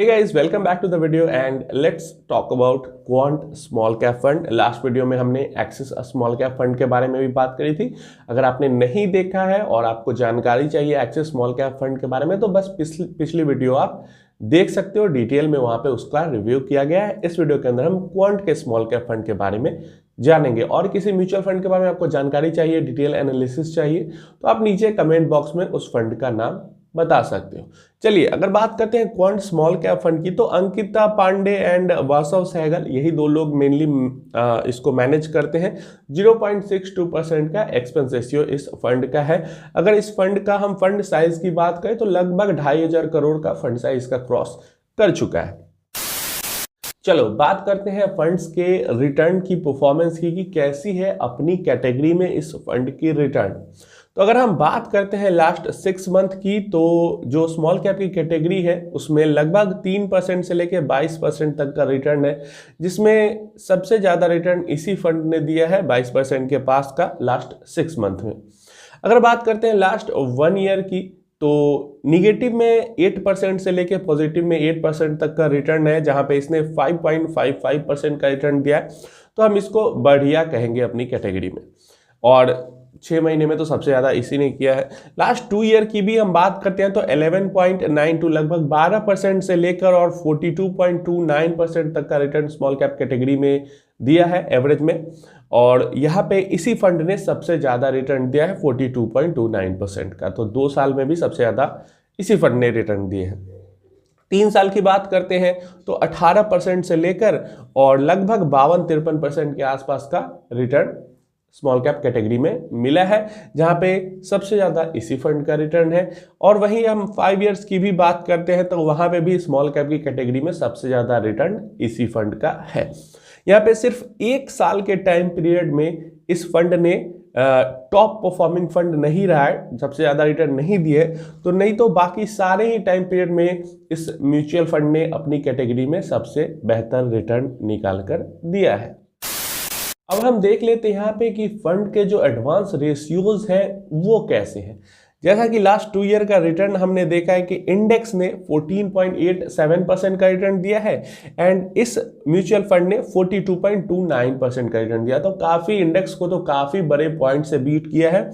Hey guys, welcome back to the video and let's talk about quant small cap fund. Last video में हमने axis small cap fund के बारे में भी बात करी थी। अगर आपने नहीं देखा है और आपको जानकारी चाहिए एक्सिस स्मॉल कैप फंड के बारे में तो बस पिछली वीडियो आप देख सकते हो, डिटेल में वहां पे उसका रिव्यू किया गया है। इस वीडियो के अंदर हम क्वांट के स्मॉल कैप फंड के बारे में जानेंगे और किसी म्यूचुअल फंड के बारे में आपको जानकारी चाहिए, डिटेल एनालिसिस चाहिए तो आप नीचे कमेंट बॉक्स में उस फंड का नाम बता सकते हो। चलिए अगर बात करते हैं क्वांट स्मॉल कैप फंड की तो अंकिता पांडे एंड वासव सहगल, यही दो लोग मेनली इसको मैनेज करते हैं। 0.62% का एक्सपेंस रेशियो इस फंड का है। अगर इस फंड का हम फंड साइज की बात करें तो लगभग 2500 करोड़ का फंड साइज का क्रॉस कर चुका है। चलो बात करते हैं फंड्स के रिटर्न की, परफॉर्मेंस की कि कैसी है अपनी कैटेगरी में इस फंड की रिटर्न। तो अगर हम बात करते हैं लास्ट 6 मंथ की तो जो स्मॉल कैप की कैटेगरी है उसमें लगभग 3% से लेकर 22% तक का रिटर्न है, जिसमें सबसे ज़्यादा रिटर्न इसी फंड ने दिया है 22% के पास का लास्ट 6 मंथ में। अगर बात करते हैं लास्ट 1 ईयर की तो निगेटिव में 8% से लेके पॉजिटिव में 8% तक का रिटर्न है, जहां पे इसने 5.55% का रिटर्न दिया है। तो हम इसको बढ़िया कहेंगे अपनी कैटेगरी में। और 6 महीने में तो सबसे ज़्यादा इसी ने किया है। लास्ट 2 ईयर की भी हम बात करते हैं तो 11.92 लगभग 12% से लेकर और 42.29% तक का रिटर्न स्मॉल कैप कैटेगरी में दिया है एवरेज में। और यहाँ पे इसी फंड ने सबसे ज़्यादा रिटर्न दिया है 42.29% का। तो 2 साल में भी सबसे ज़्यादा इसी फंड ने रिटर्न दिए हैं। 3 साल की बात करते हैं तो 18% से लेकर और लगभग 52-53% के आसपास का रिटर्न स्मॉल कैप कैटेगरी में मिला है, जहां पे सबसे ज़्यादा इसी फंड का रिटर्न है। और वहीं हम 5 इयर्स की भी बात करते हैं तो वहां पे भी स्मॉल कैप की कैटेगरी में सबसे ज़्यादा रिटर्न इसी फंड का है। यहाँ पे सिर्फ 1 साल के टाइम पीरियड में इस फंड ने टॉप परफॉर्मिंग फंड नहीं रहा है, सबसे ज़्यादा रिटर्न नहीं दिए, तो नहीं तो बाकी सारे ही टाइम पीरियड में इस म्यूचुअल फंड ने अपनी कैटेगरी में सबसे बेहतर रिटर्न निकाल कर दिया है। अब हम देख लेते हैं यहाँ पे कि फंड के जो एडवांस रेशियोज हैं वो कैसे हैं। जैसा कि लास्ट 2 ईयर का रिटर्न हमने देखा है कि इंडेक्स ने 14.87% का रिटर्न दिया है एंड इस म्यूचुअल फंड ने 42.29% का रिटर्न दिया। तो काफ़ी इंडेक्स को तो काफ़ी बड़े पॉइंट से बीट किया है।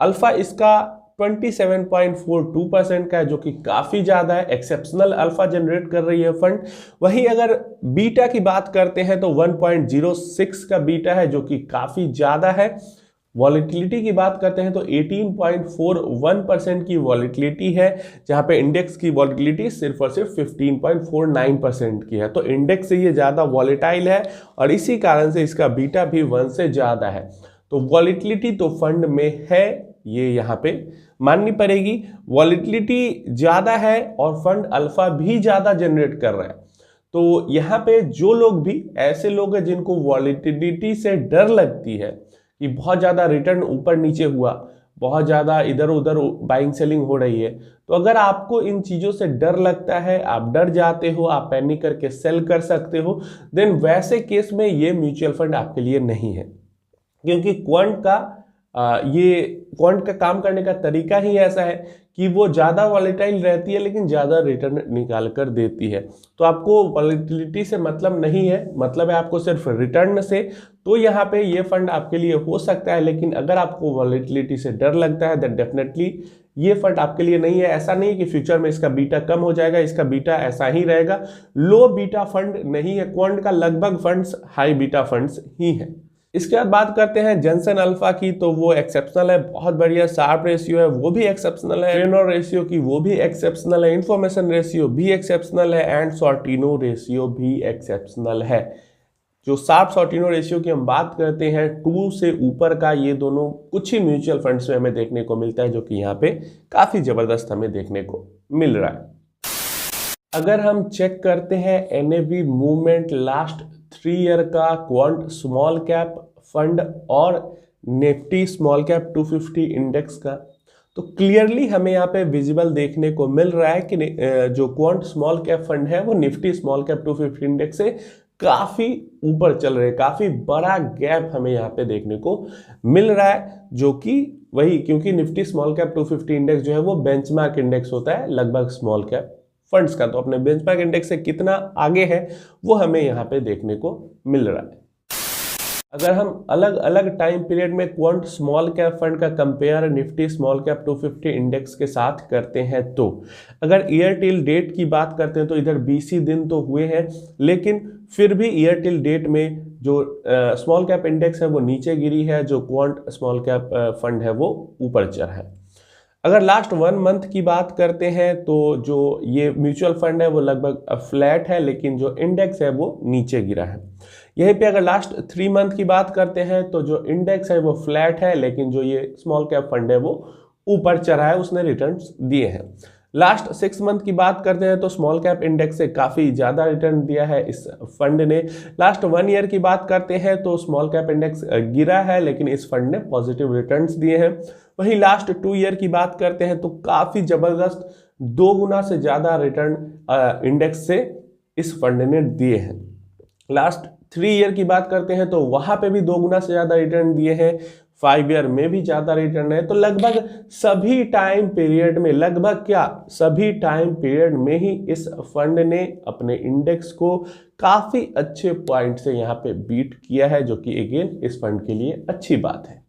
अल्फा इसका 27.42% का है, जो कि काफ़ी ज़्यादा है, एक्सेप्शनल अल्फा जनरेट कर रही है फंड। वहीं अगर बीटा की बात करते हैं तो 1.06 का बीटा है, जो कि काफ़ी ज़्यादा है। वॉलेटिलिटी की बात करते हैं तो 18.41% की वॉलेटिलिटी है, जहां पे इंडेक्स की वॉलेटिलिटी सिर्फ और सिर्फ 15.49% की है। तो इंडेक्स से ये ज़्यादा वॉलेटाइल है और इसी कारण से इसका बीटा भी 1 से ज़्यादा है। तो वॉलेटिलिटी तो फंड में है, ये यहाँ पे माननी पड़ेगी। वॉलेटिलिटी ज़्यादा है और फंड अल्फा भी ज़्यादा जनरेट कर रहा है। तो यहाँ पे जो लोग भी ऐसे लोग हैं जिनको वॉलेटिलिटी से डर लगती है कि बहुत ज़्यादा रिटर्न ऊपर नीचे हुआ, बहुत ज़्यादा इधर उधर बाइंग सेलिंग हो रही है, तो अगर आपको इन चीज़ों से डर लगता है, आप डर जाते हो, आप पैनिक करके सेल कर सकते हो, देन वैसे केस में ये म्यूचुअल फंड आपके लिए नहीं है। क्योंकि क्वांट का काम करने का तरीका ही ऐसा है कि वो ज़्यादा वॉलेटाइल रहती है लेकिन ज़्यादा रिटर्न निकाल कर देती है। तो आपको वॉलेटिलिटी से मतलब नहीं है, मतलब है आपको सिर्फ रिटर्न से। तो यहाँ पे ये फंड आपके लिए हो सकता है, लेकिन अगर आपको वॉलेटिलिटी से डर लगता है देन डेफिनेटली ये फंड आपके लिए नहीं है। ऐसा नहीं कि फ्यूचर में इसका बीटा कम हो जाएगा, इसका बीटा ऐसा ही रहेगा। लो बीटा फंड नहीं है क्वांट का, लगभग फंड्स हाई बीटा फंड्स ही हैं। इसके बाद बात करते हैं जॉनसन अल्फा की, तो वो एक्सेप्शनल है, बहुत बढ़िया। शार्प रेशियो है वो भी एक्सेप्शनल है, रेनॉल्ड रेशियो की वो भी एक्सेप्शनल है, इंफॉर्मेशन रेशियो भी एक्सेप्शनल है एंड सॉर्टिनो रेशियो भी एक्सेप्शनल है। जो शार्प सॉर्टिनो रेशियो की हम बात करते हैं 2 से ऊपर का, ये दोनों कुछ ही म्यूचुअल फंड्स में हमें देखने को मिलता है, जो कि यहाँ पे काफी जबरदस्त हमें देखने को मिल रहा है। अगर हम चेक करते हैं NAV मूवमेंट लास्ट 3 ईयर का क्वांट स्मॉल कैप फंड और निफ्टी स्मॉल कैप 250 इंडेक्स का, तो क्लियरली हमें यहाँ पे विजिबल देखने को मिल रहा है कि जो क्वांट स्मॉल कैप फंड है वो निफ्टी स्मॉल कैप 250 इंडेक्स से काफ़ी ऊपर चल रहे हैं। काफ़ी बड़ा गैप हमें यहाँ पे देखने को मिल रहा है, जो कि वही, क्योंकि निफ्टी स्मॉल कैप 250 इंडेक्स जो है वो बेंचमार्क इंडेक्स होता है लगभग स्मॉल कैप फंड्स का। तो अपने बेंचमार्क इंडेक्स से कितना आगे है वो हमें यहाँ पे देखने को मिल रहा है। अगर हम अलग अलग टाइम पीरियड में क्वांट स्मॉल कैप फंड का compare Nifty small cap 250 index के साथ करते हैं, तो अगर ईयर टिल डेट की बात करते हैं तो इधर 20 ही दिन तो हुए हैं, लेकिन फिर भी ईयर टिल डेट में जो स्मॉल कैप इंडेक्स है वो नीचे गिरी है, जो क्वांट स्मॉल कैप फंड है वो ऊपर चढ़ा है। अगर लास्ट 1 मंथ की बात करते हैं तो जो ये म्यूचुअल फंड है वो लगभग फ्लैट है, लेकिन जो इंडेक्स है वो नीचे गिरा है। यहीं पे अगर लास्ट 3 मंथ की बात करते हैं तो जो इंडेक्स है वो फ्लैट है, लेकिन जो ये स्मॉल कैप फंड है वो ऊपर चढ़ा है, उसने रिटर्न्स दिए हैं। लास्ट 6 मंथ की बात करते हैं तो स्मॉल कैप इंडेक्स से काफ़ी ज़्यादा रिटर्न दिया है इस फंड ने। लास्ट 1 ईयर की बात करते हैं तो स्मॉल कैप इंडेक्स गिरा है, लेकिन इस फंड ने पॉजिटिव रिटर्न्स दिए हैं। वहीं लास्ट 2 ईयर की बात करते हैं तो काफ़ी ज़बरदस्त 2 गुना से ज़्यादा रिटर्न इंडेक्स से इस फंड ने दिए हैं। लास्ट 3 ईयर की बात करते हैं तो वहाँ पे भी 2 गुना से ज़्यादा रिटर्न दिए हैं। 5 ईयर में भी ज़्यादा रिटर्न है। तो लगभग सभी टाइम पीरियड में, लगभग क्या सभी टाइम पीरियड में ही इस फंड ने अपने इंडेक्स को काफ़ी अच्छे पॉइंट से यहाँ पे बीट किया है, जो कि अगेन इस फंड के लिए अच्छी बात है।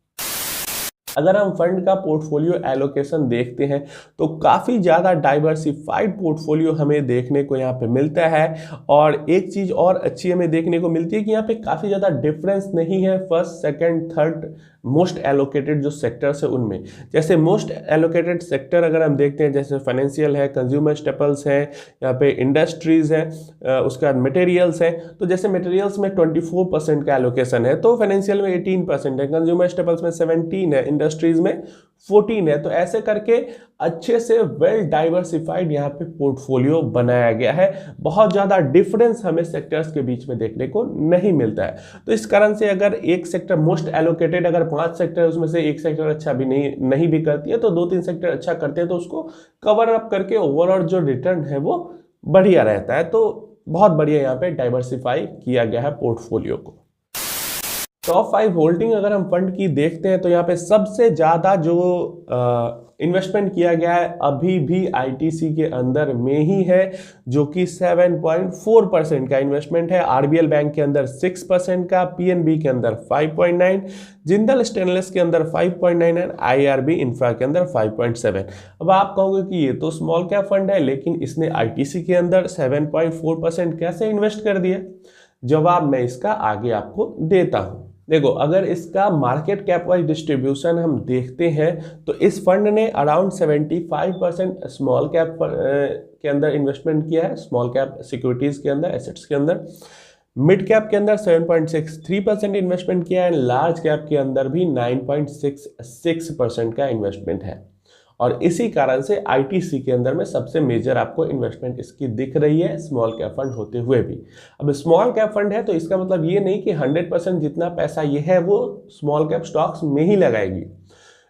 अगर हम फंड का पोर्टफोलियो एलोकेशन देखते हैं तो काफ़ी ज़्यादा डाइवर्सिफाइड पोर्टफोलियो हमें देखने को यहाँ पे मिलता है। और एक चीज़ और अच्छी हमें देखने को मिलती है कि यहाँ पे काफ़ी ज़्यादा डिफरेंस नहीं है first, second, third most allocated जो सेक्टर्स है उनमें। जैसे मोस्ट एलोकेटेड सेक्टर अगर हम देखते हैं, जैसे फाइनेंशियल है, कंज्यूमर स्टेपल्स है, यहाँ पे इंडस्ट्रीज़ है, उसके बाद मटेरियल्स है। तो जैसे मटेरियल्स में 24% का एलोकेशन है, तो फाइनेंशियल में 18% है, कंज्यूमर स्टेपल्स में 17 है, इंडस्ट्रीज में 14 है। तो ऐसे करके अच्छे से वेल डाइवर्सिफाइड यहाँ पे पोर्टफोलियो बनाया गया है। बहुत ज़्यादा डिफरेंस हमें सेक्टर्स के बीच में देखने को नहीं मिलता है। तो इस कारण से अगर एक सेक्टर मोस्ट एलोकेटेड, अगर 5 सेक्टर उसमें से एक सेक्टर अच्छा भी नहीं भी करती है, तो 2-3 सेक्टर अच्छा करते हैं, तो उसको कवर अप करके ओवरऑल जो रिटर्न है वो बढ़िया रहता है। तो बहुत बढ़िया यहाँ पे डाइवर्सिफाई किया गया है पोर्टफोलियो को। टॉप 5 होल्डिंग अगर हम फंड की देखते हैं तो यहाँ पे सबसे ज़्यादा जो इन्वेस्टमेंट किया गया है अभी भी आईटीसी के अंदर में ही है, जो कि 7.4% का इन्वेस्टमेंट है। आरबीएल बैंक के अंदर 6% का, पीएनबी के अंदर 5.9, जिंदल स्टेनलेस के अंदर 5.9, आईआरबी इंफ्रा के अंदर 5.7। अब आप कहोगे कि ये तो स्मॉल कैप फंड है, लेकिन इसने आईटीसी के अंदर 7.4% कैसे इन्वेस्ट कर दिया? जवाब मैं इसका आगे आपको देता हूं। देखो, अगर इसका मार्केट कैप वाइज डिस्ट्रीब्यूशन हम देखते हैं तो इस फंड ने अराउंड 75% स्मॉल कैप के अंदर इन्वेस्टमेंट किया है, स्मॉल कैप सिक्योरिटीज के अंदर, एसेट्स के अंदर। मिड कैप के अंदर 7.63% इन्वेस्टमेंट किया है, लार्ज कैप के अंदर भी 9.66% का इन्वेस्टमेंट है। और इसी कारण से आईटीसी के अंदर में सबसे मेजर आपको इन्वेस्टमेंट इसकी दिख रही है, स्मॉल कैप फंड होते हुए भी। अब स्मॉल कैप फंड है तो इसका मतलब ये नहीं कि 100% जितना पैसा ये है वो स्मॉल कैप स्टॉक्स में ही लगाएगी।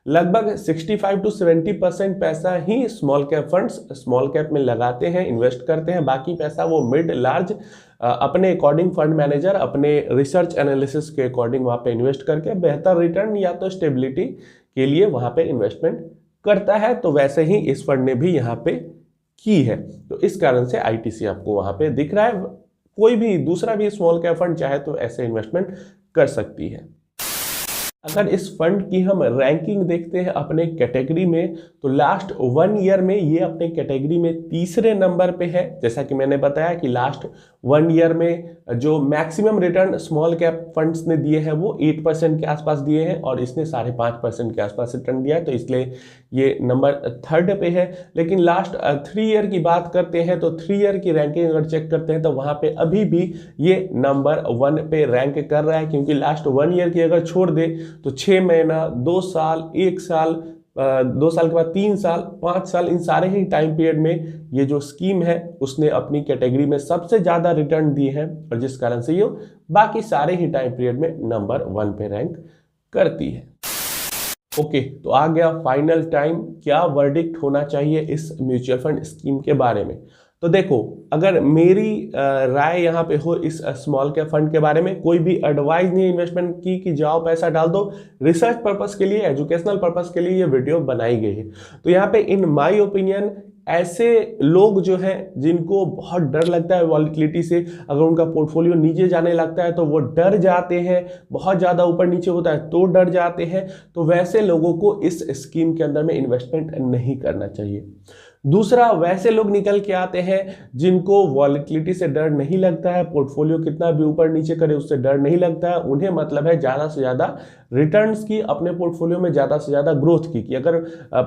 लगभग 65 to 70% पैसा ही small cap funds small cap में लगाते हैं, इन्वेस्ट करते हैं। बाकी पैसा वो मिड लार्ज अपने अकॉर्डिंग फंड मैनेजर अपने रिसर्च एनालिसिस के अकॉर्डिंग वहाँ पे इन्वेस्ट करके बेहतर रिटर्न या तो स्टेबिलिटी के लिए वहाँ पे इन्वेस्टमेंट करता है। तो वैसे ही इस फंड ने भी यहाँ पे की है, तो इस कारण से आईटीसी आपको वहाँ पे दिख रहा है। कोई भी दूसरा भी स्मॉल कैप फंड चाहे तो ऐसे इन्वेस्टमेंट कर सकती है। अगर इस फंड की हम रैंकिंग देखते हैं अपने कैटेगरी में, तो लास्ट 1 ईयर में ये अपने कैटेगरी में तीसरे नंबर पे है। जैसा कि मैंने बताया कि लास्ट 1 ईयर में जो maximum return small cap funds ने दिए हैं वो 8% के आसपास दिए हैं, और इसने 5.5% के आसपास रिटर्न दिया है, तो इसलिए ये नंबर 3rd पे है। लेकिन लास्ट 3 ईयर की बात करते हैं तो 3 ईयर की रैंकिंग अगर चेक करते हैं तो वहाँ पे अभी भी ये नंबर 1 पे रैंक कर रहा है। क्योंकि लास्ट 1 ईयर की अगर छोड़ दे तो 6 महीना, 2 साल, 1 साल, 2 साल के बाद 3 साल, 5 साल, इन सारे ही टाइम पीरियड में ये जो स्कीम है उसने अपनी कैटेगरी में सबसे ज़्यादा रिटर्न दिए हैं, और जिस कारण से ये बाकी सारे ही टाइम पीरियड में नंबर 1 पे रैंक करती है। ओके, तो आ गया फाइनल टाइम, क्या वर्डिक्ट होना चाहिए इस म्यूचुअल फंड स्कीम के बारे में। तो देखो, अगर मेरी राय यहाँ पे हो इस स्मॉल कैप फंड के बारे में, कोई भी एडवाइस नहीं इन्वेस्टमेंट की कि जाओ पैसा डाल दो। रिसर्च पर्पस के लिए, एजुकेशनल पर्पस के लिए ये वीडियो बनाई गई है। तो यहाँ पे इन माय ओपिनियन ऐसे लोग जो हैं जिनको बहुत डर लगता है वॉलेटिलिटी से, अगर उनका पोर्टफोलियो नीचे जाने लगता है तो वो डर जाते हैं, बहुत ज़्यादा ऊपर नीचे होता है तो डर जाते हैं, तो वैसे लोगों को इस स्कीम के अंदर में इन्वेस्टमेंट नहीं करना चाहिए। दूसरा, वैसे लोग निकल के आते हैं जिनको वॉलेटिलिटी से डर नहीं लगता है, पोर्टफोलियो कितना भी ऊपर नीचे करे उससे डर नहीं लगता है, उन्हें मतलब है ज़्यादा से ज़्यादा रिटर्न्स की, अपने पोर्टफोलियो में ज़्यादा से ज़्यादा ग्रोथ की, कि अगर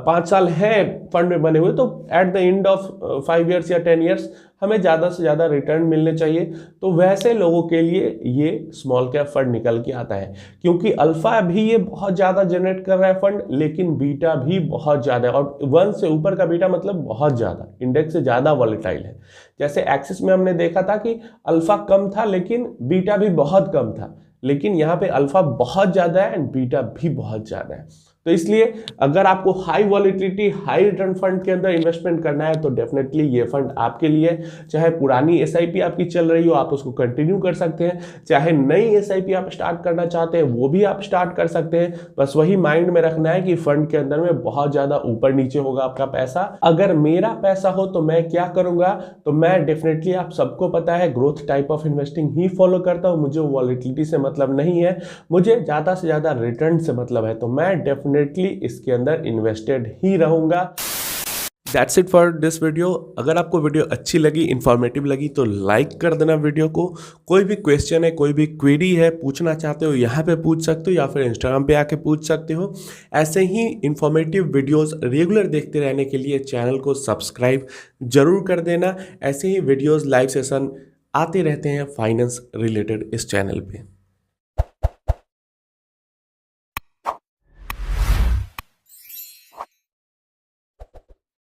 5 साल है फंड में बने हुए तो at the end of 5 years या 10 ईयर्स हमें ज़्यादा से ज़्यादा रिटर्न मिलने चाहिए। तो वैसे लोगों के लिए ये स्मॉल कैप फंड निकल के आता है, क्योंकि अल्फा भी ये बहुत ज़्यादा जनरेट कर रहा है फंड, लेकिन बीटा भी बहुत ज़्यादा है, और 1 से ऊपर का बीटा मतलब बहुत ज़्यादा, इंडेक्स से ज़्यादा वॉलेटाइल है। जैसे एक्सिस में हमने देखा था कि अल्फा कम था लेकिन बीटा भी बहुत कम था, लेकिन यहाँ पे अल्फा बहुत ज़्यादा है एंड बीटा भी बहुत ज़्यादा है। तो इसलिए अगर आपको high volatility high return fund के अंदर इन्वेस्टमेंट करना है तो डेफिनेटली ये फंड आपके लिए। चाहे पुरानी एसआईपी आपकी चल रही हो आप उसको कंटिन्यू कर सकते हैं, चाहे नई एसआईपी आप स्टार्ट करना चाहते हैं वो भी आप स्टार्ट कर सकते हैं। बस वही माइंड में रखना है कि फंड के अंदर में बहुत ज़्यादा ऊपर नीचे होगा आपका पैसा। अगर मेरा पैसा हो तो मैं क्या करूँगा, तो मैं डेफिनेटली, आप सबको पता है, growth type of investing he follow करता हूँ। मुझे वॉलेटिलिटी से मतलब नहीं है, मुझे ज़्यादा से ज़्यादा रिटर्न से मतलब है, तो मैं डेफिनेटली इसके अंदर इन्वेस्टेड ही रहूंगा। That's it for this video। अगर आपको वीडियो अच्छी लगी, इंफॉर्मेटिव लगी तो लाइक कर देना वीडियो को। कोई भी क्वेश्चन है, कोई भी क्वेरी है, पूछना चाहते हो यहाँ पे पूछ सकते हो या फिर इंस्टाग्राम पे आके पूछ सकते हो। ऐसे ही इंफॉर्मेटिव वीडियोस रेगुलर देखते रहने के लिए चैनल को सब्सक्राइब जरूर कर देना। ऐसे ही वीडियोस, लाइव सेशन आते रहते हैं फाइनेंस रिलेटेड इस चैनल पे।